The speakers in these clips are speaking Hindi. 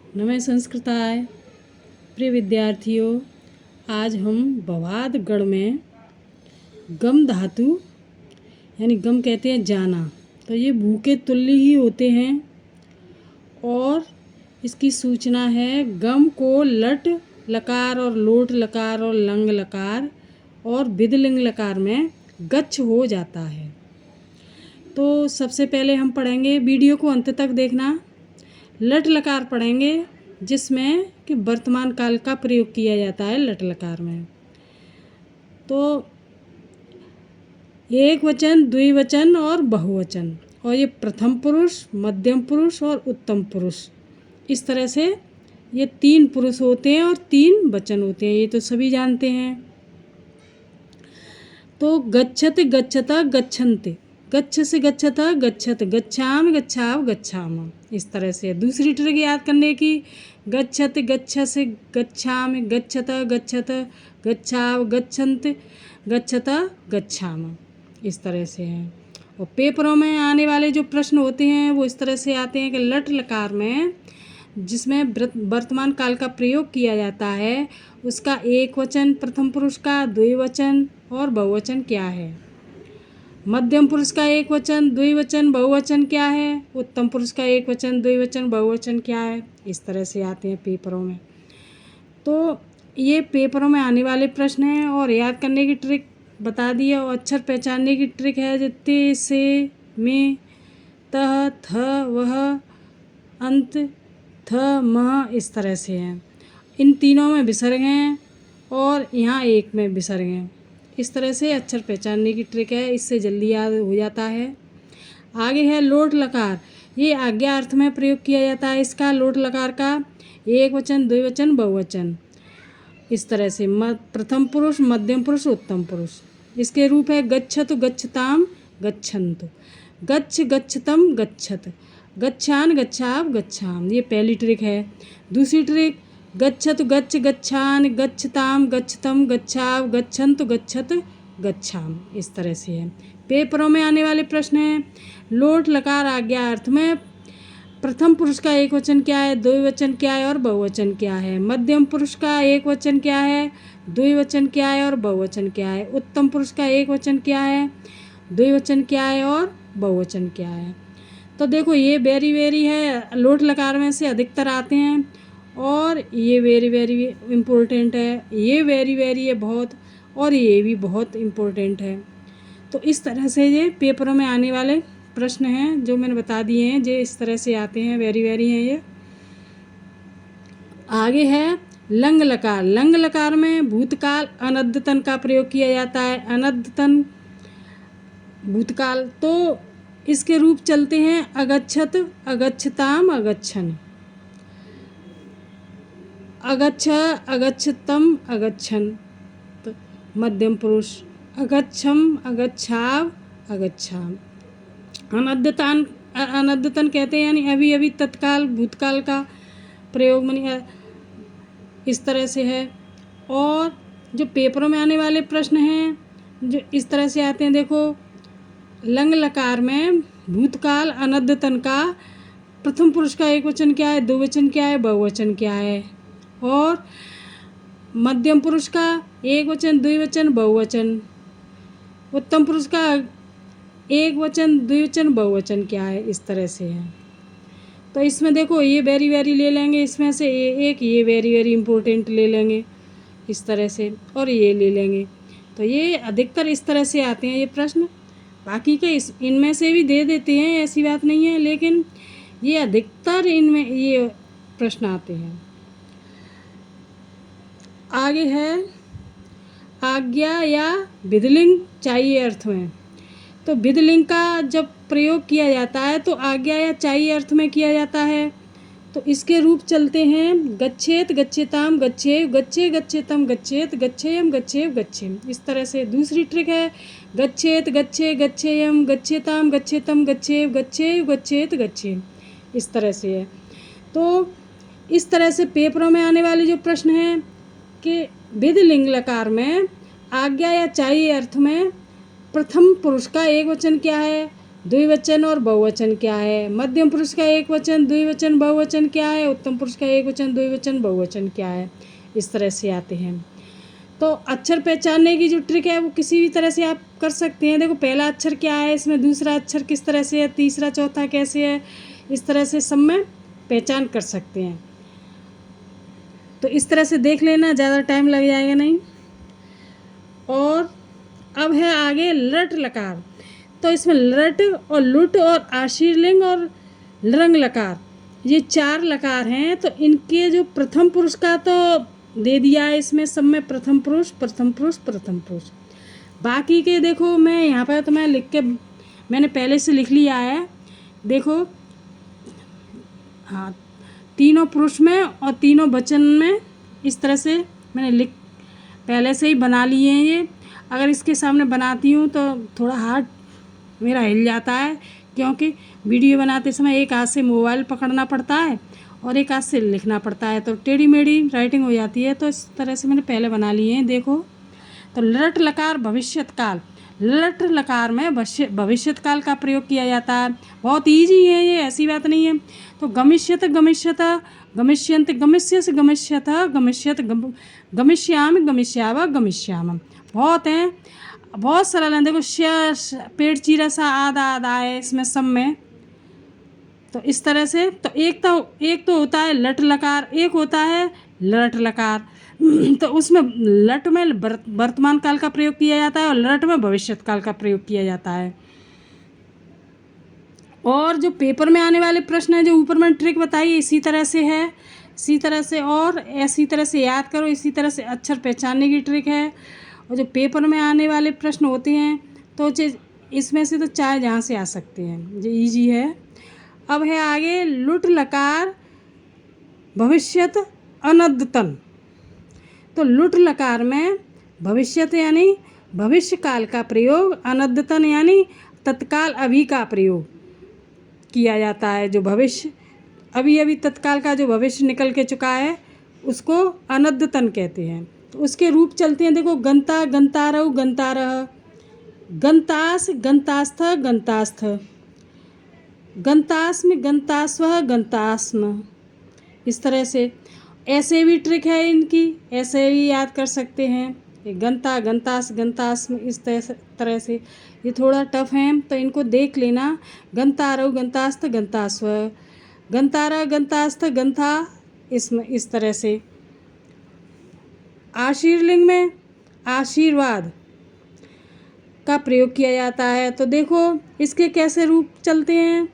नमः संस्कृताय। प्रिय विद्यार्थियों, आज हम भवाद गण में गम धातु यानी गम कहते हैं जाना, तो ये भू के तुल्य ही होते हैं और इसकी सूचना है गम को लट लकार और लोट लकार और लंग लकार और विदलिंग लकार में गच्छ हो जाता है। तो सबसे पहले हम पढ़ेंगे, वीडियो को अंत तक देखना। लट लकार पढ़ेंगे जिसमें कि वर्तमान काल का प्रयोग किया जाता है लट लकार में। तो एक वचन, द्विवचन और बहुवचन, और ये प्रथम पुरुष, मध्यम पुरुष और उत्तम पुरुष, इस तरह से ये तीन पुरुष होते हैं और तीन वचन होते हैं, ये तो सभी जानते हैं। तो गच्छति गच्छता गच्छन्ति, गच्छ से गच्छता गच्छत, गच्छामि गच्छाव गच्छाम, इस तरह से। दूसरी ट्रिक याद करने की, गच्छति गच्छ से गच्छामि, गच्छता गच्छत, गच्छाव गच्छन्ति, गच्छता गच्छाम, इस तरह से है। और पेपरों में आने वाले जो प्रश्न होते हैं वो इस तरह से आते हैं कि लट लकार में जिसमें वर्तमान काल का प्रयोग किया जाता है उसका एक वचन प्रथम पुरुष का, द्विवचन और बहुवचन क्या है। मध्यम पुरुष का एक वचन, द्विवचन, बहुवचन क्या है। उत्तम पुरुष का एक वचन, द्विवचन, बहुवचन क्या है। इस तरह से आते हैं पेपरों में। तो ये पेपरों में आने वाले प्रश्न हैं और याद करने की ट्रिक बता दी है। और अक्षर पहचानने की ट्रिक है जो ते, से, में, तह, थ, वह, अंत, थ, म, इस तरह से हैं। इन तीनों में विसर्ग हैं और यहाँ एक में विसर्ग हैं। इस तरह से अक्षर पहचानने की ट्रिक है, इससे जल्दी याद हो जाता है। आगे है लोट लकार, ये आज्ञा अर्थ में प्रयोग किया जाता है इसका, लोट लकार का एक वचन, द्विवचन, बहुवचन, इस तरह से। प्रथम पुरुष, मध्यम पुरुष, उत्तम पुरुष। इसके रूप है गच्छतु गच्छताम गच्छन्तु, गच्छ गच्छतम गच्छत, गच्छान गच्छाव गच्छाम, ये पहली ट्रिक है। दूसरी ट्रिक, गच्छतु गच्छ गच्छान गच्छताम गच्छतम गच्छाव गच्छन्तु गच्छत गच्छाम, इस तरह से है। पेपरों में आने वाले प्रश्न हैं, लोट लकार आज्ञा अर्थ में प्रथम पुरुष का एक वचन क्या है, द्विवचन क्या है और बहुवचन क्या है। मध्यम पुरुष का एक वचन क्या है, द्विवचन क्या है और बहुवचन क्या है। उत्तम पुरुष का एक वचन क्या है, द्विवचन क्या है और बहुवचन क्या है। तो देखो ये वेरी वेरी है, लोट लकार में से अधिकतर आते हैं और ये वेरी वेरी इम्पोर्टेंट है, ये वेरी वेरी है बहुत, और ये भी बहुत इम्पोर्टेंट है। तो इस तरह से ये पेपरों में आने वाले प्रश्न हैं जो मैंने बता दिए हैं, जो इस तरह से आते हैं, वेरी वेरी हैं ये। आगे है लंग लकार, लंग लकार में भूतकाल अनद्यतन का प्रयोग किया जाता है, अनद्यतन भूतकाल। तो इसके रूप चलते हैं अगच्छत, अगच्छताम, अगच्छन, अगच्छ, अगच्छतम, अगच्छन। तो मध्यम पुरुष अगच्छम, अगच्छाव, अगच्छाम। अनद्यतन, अनद्यतन कहते हैं यानी अभी अभी तत्काल, भूतकाल का प्रयोग मानी इस तरह से है। और जो पेपरों में आने वाले प्रश्न हैं जो इस तरह से आते हैं, देखो लंग लकार में भूतकाल अनद्यतन का प्रथम पुरुष का एक वचन क्या है, द्विवचन क्या है, बहुवचन क्या है। और मध्यम पुरुष का एक वचन, द्विवचन, बहुवचन। उत्तम पुरुष का एक वचन, द्विवचन, बहुवचन क्या है, इस तरह से है। तो इसमें देखो ये वेरी वेरी ले लेंगे, इसमें से एक ये वेरी वेरी इम्पोर्टेंट ले लेंगे इस तरह से, और ये ले लेंगे। तो ये अधिकतर इस तरह से आते हैं ये प्रश्न, बाकी के इनमें से भी दे देते हैं, ऐसी बात नहीं है, लेकिन ये अधिकतर इनमें ये प्रश्न आते हैं। आगे है आज्ञा या विधिलिंग चाहिए अर्थ में। तो विधिलिंग का जब प्रयोग किया जाता है तो आज्ञा या चाहिए अर्थ में किया जाता है। तो इसके रूप चलते हैं गच्छेत गच्छेताम गच्छे, गच्छे गच्छेतम गच्छेत, गच्छेयम गच्छेव गच्छेम, इस तरह से। दूसरी ट्रिक है गच्छेत गच्छे, गच्छेयम, गच्छेताम गच्छेतम गच्छेव, गच्छेव गच्छेत गच्छेम, इस तरह से है। तो इस तरह से पेपरों में आने वाले जो प्रश्न हैं कि विधिलिंग लकार में आज्ञा या चाहिए अर्थ में प्रथम पुरुष का एक वचन क्या है, द्विवचन और बहुवचन क्या है, मध्यम पुरुष का एक वचन द्विवचन बहुवचन क्या है, उत्तम पुरुष का एक वचन द्विवचन बहुवचन क्या है, इस तरह से आते हैं। तो अक्षर पहचानने की जो ट्रिक है वो किसी भी तरह से आप कर सकते हैं। देखो पहला अक्षर क्या है, इसमें दूसरा अक्षर किस तरह से है, तीसरा चौथा कैसे है, इस तरह से सब में पहचान कर सकते हैं। तो इस तरह से देख लेना, ज़्यादा टाइम लग जाएगा नहीं। और अब है आगे लट लकार। तो इसमें लट और लुट और आशीर्लिंग और लरंग लकार, ये 4 लकार हैं। तो इनके जो प्रथम पुरुष का तो दे दिया है इसमें सब में, प्रथम पुरुष प्रथम पुरुष प्रथम पुरुष। बाकी के देखो मैं यहाँ पर तो मैं लिख के मैंने पहले से लिख लिया है। देखो हाँ, तीनों पुरुष में और तीनों वचन में इस तरह से मैंने पहले से ही बना लिए हैं ये। अगर इसके सामने बनाती हूँ तो थोड़ा हाथ मेरा हिल जाता है, क्योंकि वीडियो बनाते समय एक हाथ से मोबाइल पकड़ना पड़ता है और एक हाथ से लिखना पड़ता है, तो टेढ़ी मेढ़ी राइटिंग हो जाती है। तो इस तरह से मैंने पहले बना लिए हैं। देखो तो लट लकार भविष्यत काल, लट लकार में भविष्यत काल का प्रयोग किया जाता है। बहुत ईजी है ये, ऐसी बात नहीं है। तो गमिष्यत गमिष्यत गमिष्यन्त गमिष्यस गमिष्यत गमिष्यत गमिष्यामि गमिष्याव गमिष्याम, बहुत हैं, बहुत सरल है। देखो पेड़ चीरा सा आधा आधा है इसमें सब में। तो इस तरह से तो एक तो होता है लट लकार, एक होता है लट लकार। तो उसमें लट में वर्तमान काल का प्रयोग किया जाता है और लट में भविष्यत काल का प्रयोग किया जाता है। और जो पेपर में आने वाले प्रश्न हैं, जो ऊपर मैंने ट्रिक बताई, इसी तरह से है, इसी तरह से और ऐसी तरह से याद करो, इसी तरह से अक्षर पहचानने की ट्रिक है। और जो पेपर में आने वाले प्रश्न होते हैं तो इसमें से तो चाहे जहाँ से आ सकते हैं, जो इजी है। अब है आगे लुट लकार भविष्यत अनद्यतन। तो लुट लकार में भविष्यत यानी भविष्य काल का प्रयोग, अनद्यतन यानी तत्काल अभी का प्रयोग किया जाता है। जो भविष्य अभी अभी तत्काल का जो भविष्य निकल के चुका है उसको अनद्यतन कहते हैं। तो उसके रूप चलते हैं। देखो गंता गंतारव गंतारह, गंतास गंतास्थ गंतास्थ, गंतास्म गंतास्व गंतास्म, इस तरह से। ऐसे भी ट्रिक है इनकी, ऐसे भी याद कर सकते हैं। गंता गंतास गंतास्म, इस तरह से। ये थोड़ा टफ है तो इनको देख लेना। गंतारव गंतास्थ गंतास्व, गंतारा गंतास्थ गंथा, इसमें इस तरह से। आशीर्लिंग में आशीर्वाद का प्रयोग किया जाता है। तो देखो इसके कैसे रूप चलते हैं।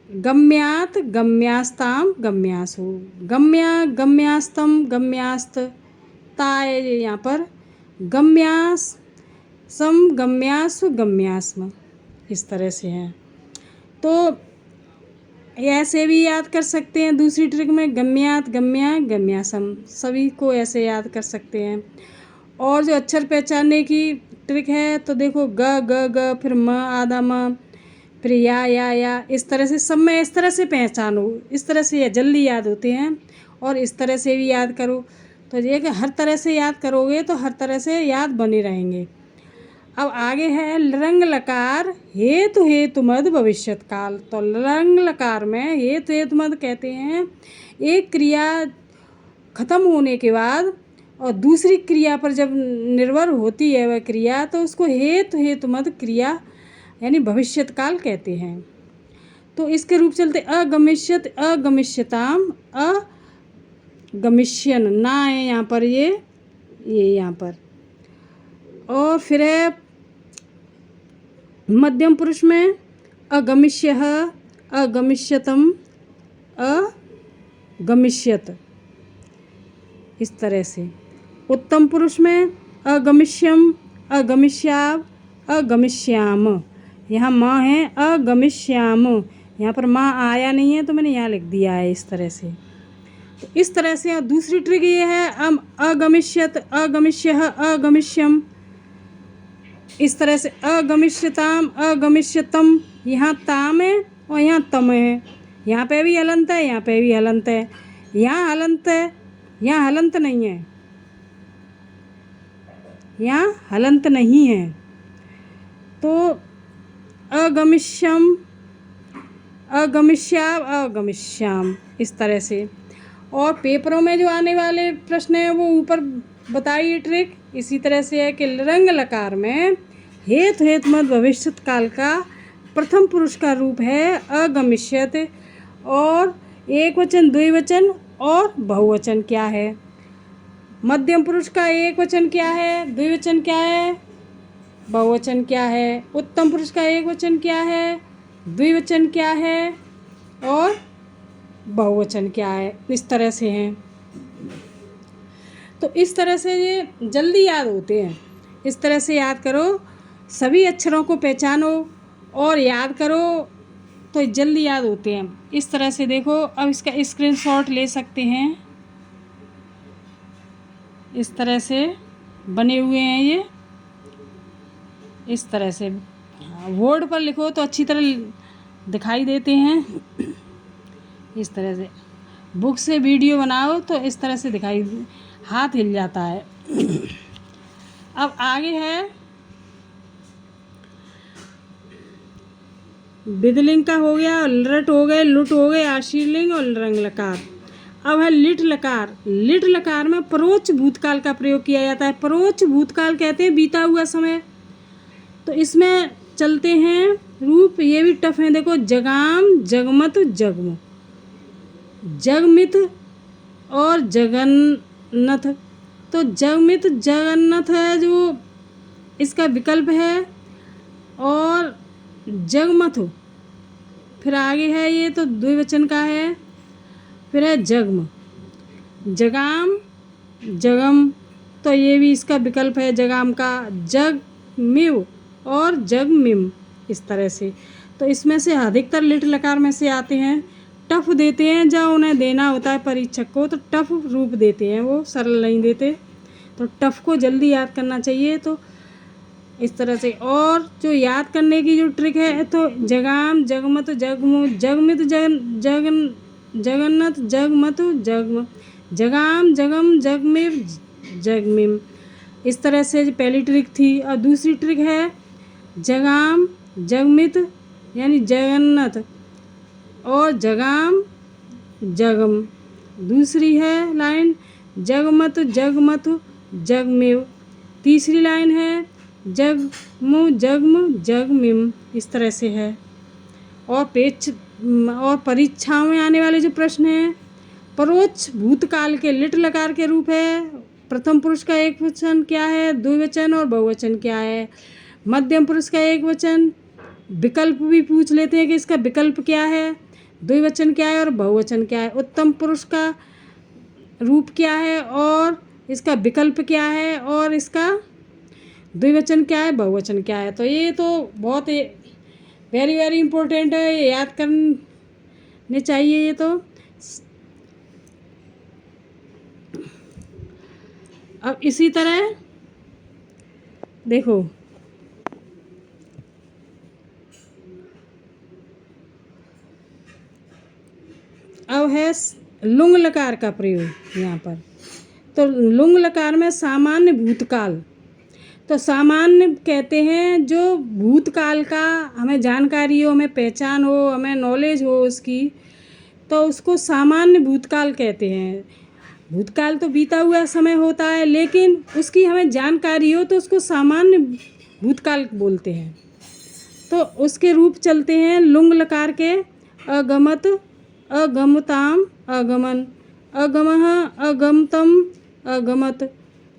गम्यात गम्यास्ताम गम्यासु, गम्या गम्यास्तम गम्यास्त, ताय यहाँ पर गम्यास सम गम्यासु गम्यास्म, इस तरह से है। तो ऐसे भी याद कर सकते हैं। दूसरी ट्रिक में गम्यात गम्या गम्यासम, सभी को ऐसे याद कर सकते हैं। और जो अक्षर पहचानने की ट्रिक है तो देखो ग ग ग, फिर म आधा म, फिर या, इस तरह से सब में इस तरह से पहचानो, इस तरह से ये जल्दी याद होते हैं। और इस तरह से भी याद करो, तो ये कि हर तरह से याद करोगे तो हर तरह से याद बने रहेंगे। अब आगे है लरंग लकार हेतु हेतु मद भविष्यत काल। तो लरंग लकार में हेतु हेतु मद कहते हैं एक क्रिया खत्म होने के बाद और दूसरी क्रिया पर जब निर्भर होती है वह क्रिया, तो उसको हेतु हेतु मद क्रिया यानी भविष्यत काल कहते हैं। तो इसके रूप चलते अगमिष्यत अगमिष्यताम, अगमिष्यन, ना है यहाँ पर, ये यहाँ पर। और फिर है मध्यम पुरुष में अगमिष्यः अगमिष्यतम अगमिष्यत, इस तरह से। उत्तम पुरुष में अगमिष्यम अगमिष्याव अगमिष्याम, यहाँ माँ है अगमिष्याम, यहाँ पर माँ आया नहीं है तो मैंने यहाँ लिख दिया है इस तरह से। तो इस तरह से दूसरी ट्रिक ये है अगमिष्यत अगमिष्यः अगमिष्यम, इस तरह से अगमिष्यताम अगमिष्यतम, यहाँ ताम है और यहाँ तम है। यहाँ पे भी हलंत है, यहाँ पे भी हलंत है, यहाँ हलंत है, यहाँ हलंत नहीं है, यहाँ हलंत नहीं है। तो अगमिष्यम, अगमिष्याम, अगमिष्याम, इस तरह से। और पेपरों में जो आने वाले प्रश्न हैं वो ऊपर बताइए ट्रिक। इसी तरह से है कि रंग लकार में हेतु हेतु मत भविष्यत काल का प्रथम पुरुष का रूप है अगमिष्यत, और एक वचन, द्विवचन और बहुवचन क्या है? मध्यम पुरुष का एक वचन क्या है, द्विवचन क्या है, बहुवचन क्या है? उत्तम पुरुष का एक वचन क्या है, द्विवचन क्या है और बहुवचन क्या है? इस तरह से हैं। तो इस तरह से ये जल्दी याद होते हैं। इस तरह से याद करो, सभी अक्षरों को पहचानो और याद करो तो जल्दी याद होते हैं। इस तरह से देखो, अब इसका स्क्रीनशॉट ले सकते हैं। इस तरह से बने हुए हैं ये, इस तरह से बोर्ड पर लिखो तो अच्छी तरह दिखाई देते हैं। इस तरह से बुक से वीडियो बनाओ तो इस तरह से दिखाई, हाथ हिल जाता है। अब आगे है विदलिंग का हो गया, लृट हो गए, लुट हो गए, आशीर्लिंग और रंग लकार। अब है लिट लकार। लिट लकार में परोक्ष भूतकाल का प्रयोग किया जाता है। परोक्ष भूतकाल कहते हैं बीता हुआ समय। तो इसमें चलते हैं रूप, ये भी टफ है। देखो, जगाम, जगमत, जगम, जगमित और जगन्नथ। तो जगमित जगन्नथ है जो इसका विकल्प है, और जगमथ फिर आगे है, ये तो द्विवचन का है। फिर है जगम, जगाम, जगम, तो ये भी इसका विकल्प है जगाम का। जगमिव और जगमिम, इस तरह से। तो इसमें से अधिकतर लिट लकार में से आते हैं। टफ देते हैं जब उन्हें देना होता है परीक्षक को, तो टफ रूप देते हैं, वो सरल नहीं देते। तो टफ को जल्दी याद करना चाहिए। तो इस तरह से, और जो याद करने की जो ट्रिक है, तो जगाम, जगमत, जगमु, जगमित, जगन्नथ, जगमत, जगम, जगाम, जगम, जगमिव, जगमिम, इस तरह से पहली ट्रिक थी। और दूसरी ट्रिक है जगाम, जगमित यानी जगन्नथ और जगाम, जगम। दूसरी है लाइन जगमत, जगमत, जगमिव। तीसरी लाइन है जगमु, जगम, जगमिम, इस तरह से है। और परीक्षाओं में आने वाले जो प्रश्न हैं, परोक्ष भूतकाल के लिट लकार के रूप है। प्रथम पुरुष का एक वचन क्या है, द्विवचन और बहुवचन क्या है? मध्यम पुरुष का एक वचन, विकल्प भी पूछ लेते हैं कि इसका विकल्प क्या है, द्विवचन क्या है और बहुवचन क्या है? उत्तम पुरुष का रूप क्या है और इसका विकल्प क्या है, और इसका द्विवचन क्या है, बहुवचन क्या है? तो ये तो बहुत वेरी वेरी इम्पोर्टेंट है, ये याद करने चाहिए ये तो। अब इसी तरह देखो, अब है लुंग लकार का प्रयोग यहाँ पर। तो लुंग लकार में सामान्य भूतकाल, तो सामान्य कहते हैं जो भूतकाल का हमें जानकारी हो, हमें पहचान हो, हमें नॉलेज हो उसकी, तो उसको सामान्य भूतकाल कहते हैं। भूतकाल तो बीता हुआ समय होता है, लेकिन उसकी हमें जानकारी हो तो उसको सामान्य भूतकाल बोलते हैं। तो उसके रूप चलते हैं लुंग लकार के अगमत, अगमताम, अगमन, अगमः, अगमतम, अगमत,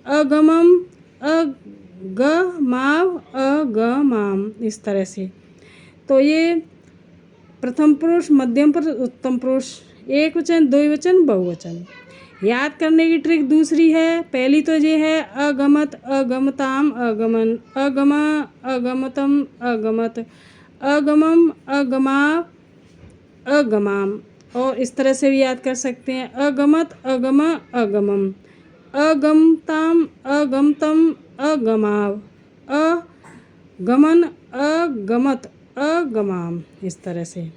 अगमम, अगमाव, अगमाम, इस तरह से। तो ये प्रथम पुरुष, मध्यम पुरुष, उत्तम पुरुष, एक वचन, द्विवचन, बहुवचन। याद करने की ट्रिक दूसरी है। पहली तो ये है अगमत, अगमताम, अगमन, अगम, अगमतम, अगमत, अगमम, अगमाव, अगमाम। और इस तरह से भी याद कर सकते हैं अगमत, अगम, अगमम, अगमताम, अगमतम, अगमाव, अगमन, अगमत, अगमाम, इस तरह से।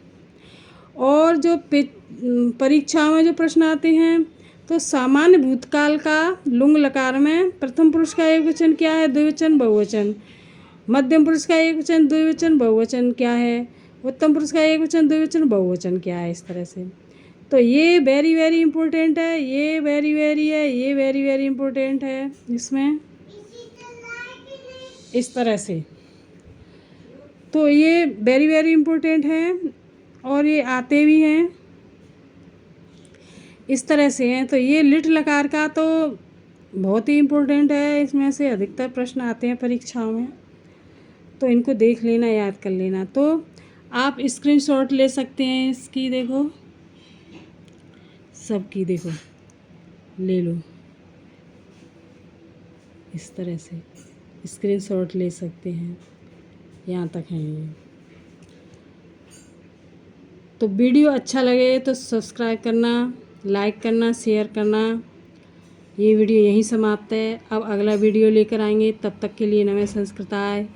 और जो परीक्षाओं में जो प्रश्न आते हैं, तो सामान्य भूतकाल का लुंग लकार में प्रथम पुरुष का एक वचन क्या है, द्विवचन, बहुवचन। मध्यम पुरुष का एक वचन द्विवचन बहुवचन क्या है, उत्तम पुरुष का एक वचन द्विवचन बहुवचन क्या है, इस तरह से। तो ये वेरी वेरी इम्पोर्टेंट है, ये वेरी वेरी है, ये वेरी वेरी इम्पोर्टेंट है इसमें, इस तरह से। तो ये वेरी वेरी इम्पोर्टेंट है और ये आते भी हैं इस तरह से हैं। तो ये लिट लकार का तो बहुत ही इम्पोर्टेंट है, इसमें से अधिकतर प्रश्न आते हैं परीक्षाओं में, तो इनको देख लेना, याद कर लेना। तो आप स्क्रीनशॉट ले सकते हैं इसकी, देखो सबकी, देखो ले लो, इस तरह से स्क्रीनशॉट ले सकते हैं, यहाँ तक है ये। तो वीडियो अच्छा लगे तो सब्सक्राइब करना, लाइक करना, शेयर करना। ये वीडियो यहीं समाप्त है, अब अगला वीडियो लेकर आएंगे, तब तक के लिए नमः संस्कृताय।